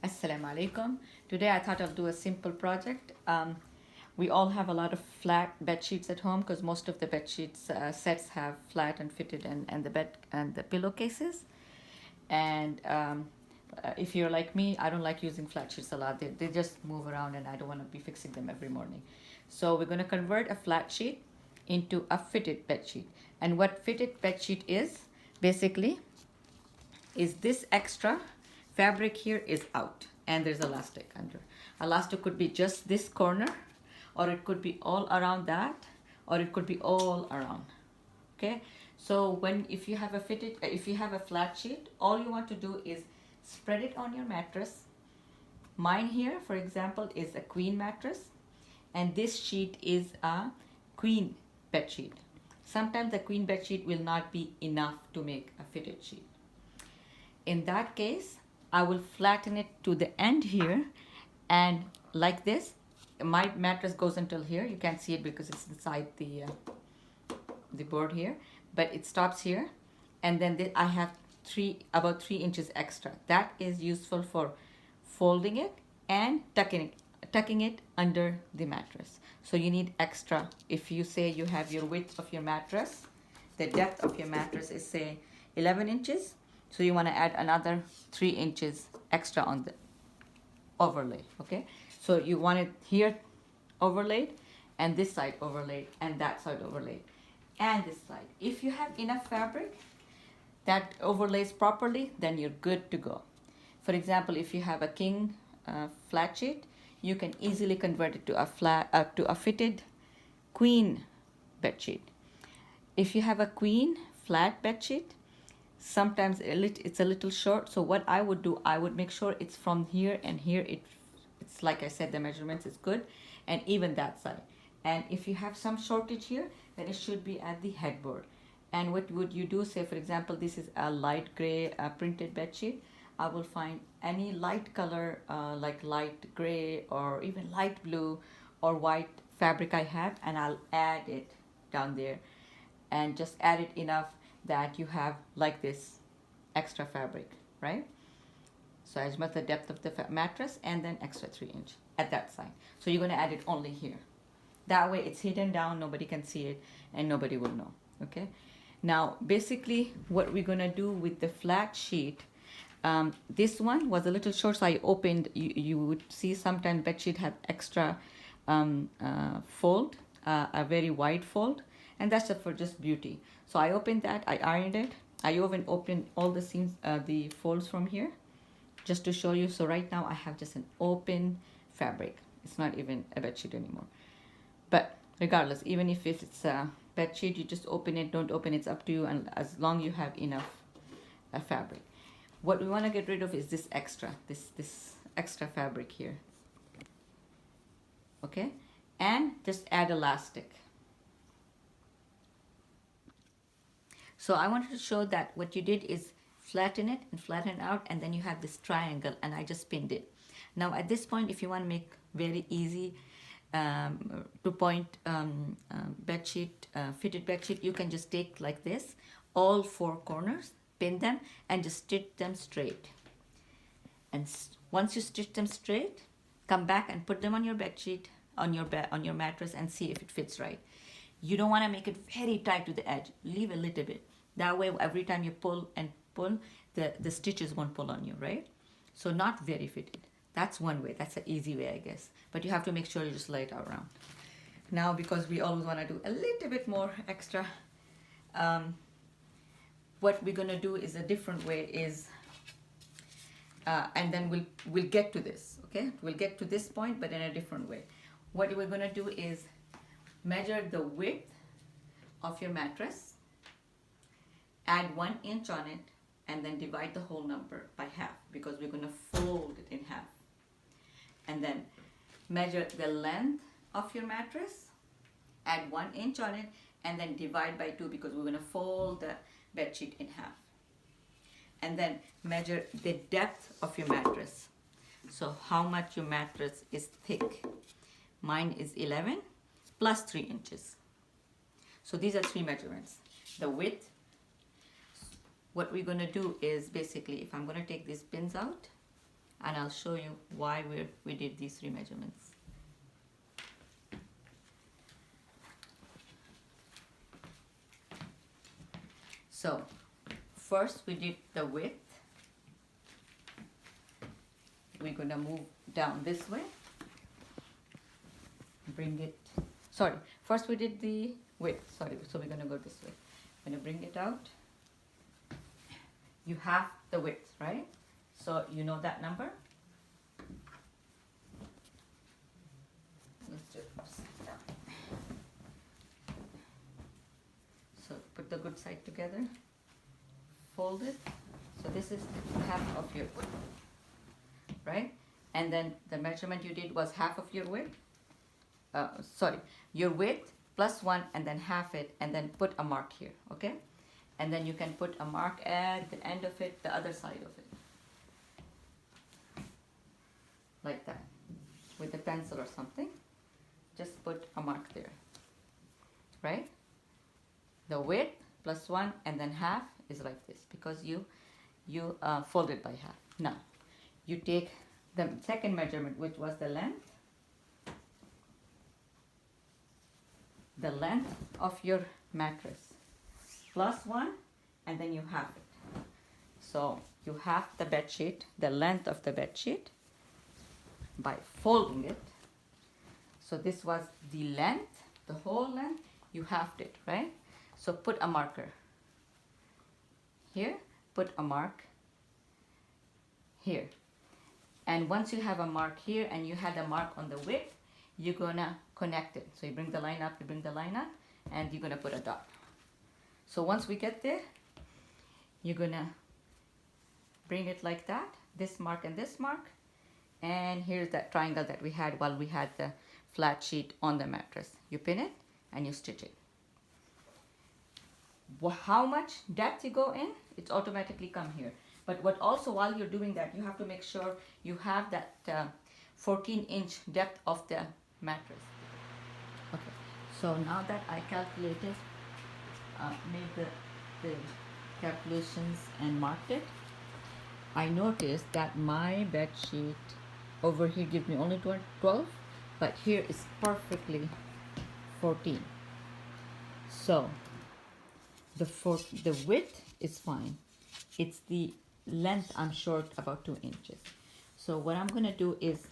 Assalamu alaikum. Today I thought I'll do a simple project. We all have a lot of flat bed sheets at home because most of the bed sheets sets have flat and fitted and the bed and the pillowcases. And if you're like me, I don't like using flat sheets a lot. They just move around and I don't want to be fixing them every morning. So we're going to convert a flat sheet into a fitted bed sheet. And what fitted bed sheet is basically is this extra fabric here is out and there's elastic under. Elastic could be just this corner, or it could be all around that, or it could be all around. Okay, so if you have a flat sheet, all you want to do is spread it on your mattress. Mine here, for example, is a queen mattress, and this sheet is a queen bed sheet. Sometimes the queen bed sheet will not be enough to make a fitted sheet. In that case, I will flatten it to the end here, and like this, my mattress goes until here. You can't see it because it's inside the board here, but it stops here, and then I have about 3 inches extra. That is useful for folding it and tucking it under the mattress. So you need extra. If you say you have your width of your mattress, the depth of your mattress is say 11 inches, so you want to add another 3 inches extra on the overlay. Okay, so you want it here overlaid, and this side overlaid, and that side overlaid, and this side. If you have enough fabric that overlays properly, then you're good to go. For example, if you have a king flat sheet, you can easily convert it to a fitted queen bed sheet. If you have a queen flat bed sheet, sometimes it's a little short. So what I would do, I would make sure it's from here and here. It's like I said, the measurements is good, and even that side. And if you have some shortage here, then it should be at the headboard. And what would you do? Say, for example, this is a light gray printed bed sheet. I will find any light color, like light gray or even light blue or white fabric I have, and I'll add it down there, and just add it enough that you have like this extra fabric, right? So as much the depth of the mattress, and then extra 3 inch at that side. So you're going to add it only here. That way it's hidden down, nobody can see it, and nobody will know. Okay, now basically what we're going to do with the flat sheet, this one was a little short, so I opened. You would see sometimes bed sheet have extra fold, a very wide fold, and that's just for just beauty. So I opened that, I ironed it. I even opened all the seams, the folds from here, just to show you. So right now I have just an open fabric. It's not even a bed sheet anymore. But regardless, even if it's a bed sheet, you just open it, don't open it, it's up to you, and as long you have enough fabric. What we want to get rid of is this extra fabric here. Okay, and just add elastic. So I wanted to show that what you did is flatten it and flatten it out, and then you have this triangle, and I just pinned it. Now at this point, if you want to make very easy to point bed sheet, fitted bed sheet, you can just take like this, all 4 corners, pin them, and just stitch them straight. And once you stitch them straight, come back and put them on your bed sheet, on your mattress, and see if it fits right. You don't want to make it very tight to the edge. Leave a little bit. That way, every time you pull and pull, the stitches won't pull on you, right? So not very fitted. That's one way. That's an easy way, I guess. But you have to make sure you just lay it around. Now, because we always want to do a little bit more extra, what we're going to do is a different way is, and then we'll get to this, okay? We'll get to this point, but in a different way. What we're going to do is measure the width of your mattress, add 1 inch on it, and then divide the whole number by half, because we're going to fold it in half. And then measure the length of your mattress, add 1 inch on it, and then divide by 2, because we're going to fold the bed sheet in half. And then measure the depth of your mattress. So how much your mattress is thick. Mine is 11 plus 3 inches. So these are 3 measurements. The width. What we're going to do is basically, if I'm going to take these pins out, and I'll show you why we did these 3 measurements. So first we did the width. We're gonna move down this way, bring it, sorry, first we did the width, sorry, so we're gonna go this way. I'm gonna bring it out. You have the width, right? So you know that number. Let's do it upside down. So put the good side together, fold it. So this is half of your width, right? And then the measurement you did was half of your width. Sorry, your width plus 1 and then half it, and then put a mark here, okay? And then you can put a mark at the end of it, the other side of it. Like that. With a pencil or something. Just put a mark there. Right? The width plus 1 and then half is like this, because you fold it by half. Now, you take the second measurement, which was the length. The length of your mattress. Plus 1 and then you half it. So you half the bed sheet, the length of the bed sheet, by folding it. So this was the length, the whole length, you halved it, right? So put a marker here, put a mark here. And once you have a mark here and you had a mark on the width, you're gonna connect it. So you bring the line up, you bring the line up, and you're gonna put a dot. So once we get there, you're gonna bring it like that, this mark and this mark, and here's that triangle that we had while we had the flat sheet on the mattress. You pin it and you stitch it. How much depth you go in, it's automatically come here. But what also, while you're doing that, you have to make sure you have that 14-inch depth of the mattress. Okay, so now that I calculated, made the calculations and marked it, I noticed that my bed sheet over here gives me only 12, but here is perfectly 14. So the width is fine. It's the length I'm short about 2 inches. So what I'm gonna do is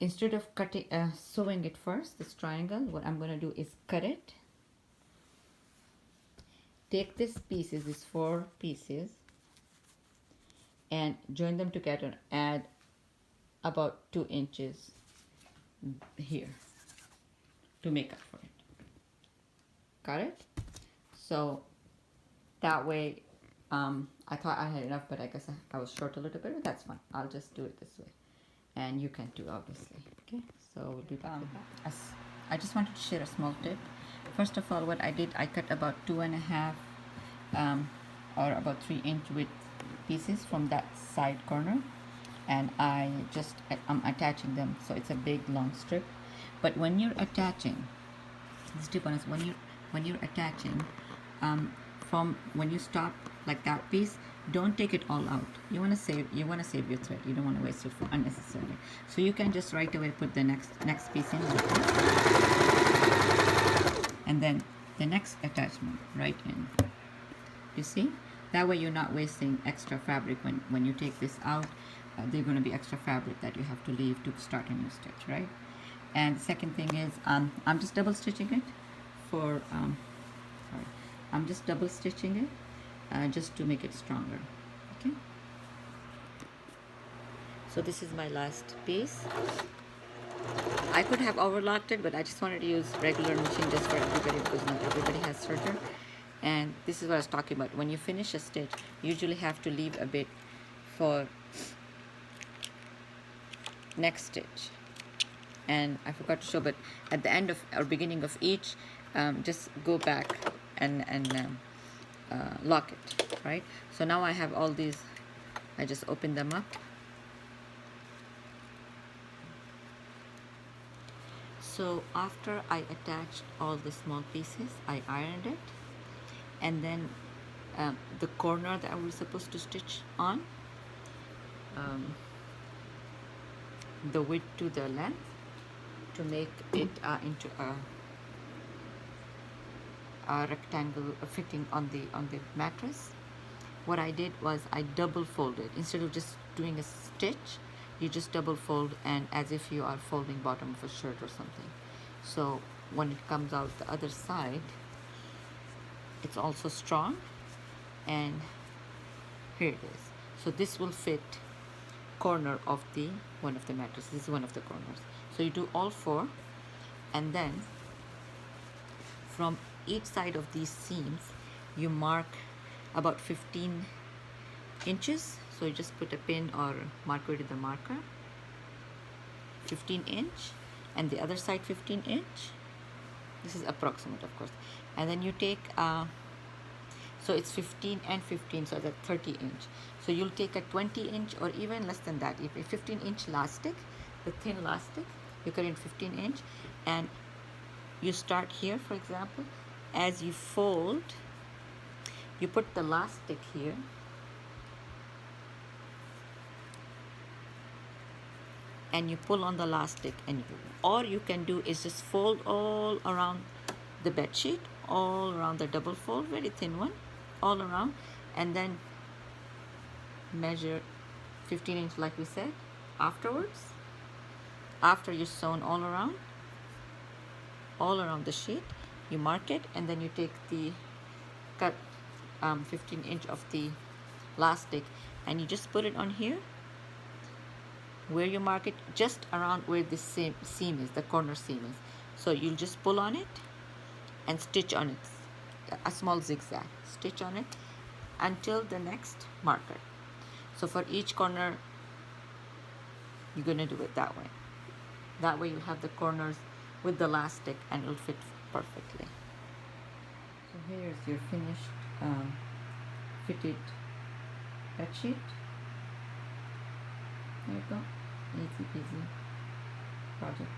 instead of cutting sewing it first, this triangle, what I'm gonna do is cut it. Take these pieces, these 4 pieces, and join them together. Add about 2 inches here to make up for it. Got it? So that way, I thought I had enough, but I guess I was short a little bit, but that's fine. I'll just do it this way. And you can too, obviously. Okay, so we'll do that. I just wanted to share a small tip. First of all, what I did, I cut about 2.5 or about 3-inch width pieces from that side corner, and I'm attaching them, so it's a big long strip. But when you're attaching, this tip on is when you're attaching, from when you stop like that piece, don't take it all out. You want to save your thread. You don't want to waste it for unnecessarily. So you can just right away put the next piece in like this, and then the next attachment right in. You see, that way you're not wasting extra fabric when you take this out. There's going to be extra fabric that you have to leave to start a new stitch, right? And the second thing is, I'm just double stitching it for I'm just double stitching it just to make it stronger. Okay, so this is my last piece. I could have overlocked it, but I just wanted to use regular machine just for everybody, because not everybody has serger. And this is what I was talking about. When you finish a stitch, you usually have to leave a bit for next stitch. And I forgot to show, but at the end of or beginning of each, just go back and lock it, right? So now I have all these. I just open them up. So after I attached all the small pieces, I ironed it, and then the corner that we're supposed to stitch on, um, the width to the length, to make it into a rectangle fitting on the mattress. What I did was I double folded. Instead of just doing a stitch, you just double fold, and as if you are folding bottom of a shirt or something. So when it comes out the other side, it's also strong, and here it is. So this will fit corner of the one of the mattresses. This is one of the corners. So you do all four, and then from each side of these seams you mark about 15 inches. So you just put a pin or marker with the marker, 15 inch, and the other side 15 inch. This is approximate, of course. And then you take so it's 15 and 15, so that's 30 inch. So you'll take a 20 inch or even less than that. If a 15 inch elastic, the thin elastic, you cut in 15 inch, and you start here, for example. As you fold, you put the elastic here, and you pull on the elastic, and all you can do is just fold all around the bed sheet, all around the double fold, very thin one, all around, and then measure 15 inch like we said. Afterwards, after you've sewn all around the sheet, you mark it, and then you take the cut 15 inch of the elastic, and you just put it on here where you mark it, just around where the seam is, the corner seam is. So you'll just pull on it and stitch on it, a small zigzag, stitch on it until the next marker. So for each corner you're going to do it that way. That way you'll have the corners with the elastic and it'll fit perfectly. So here's your finished fitted bed sheet. There you go, easy peasy project.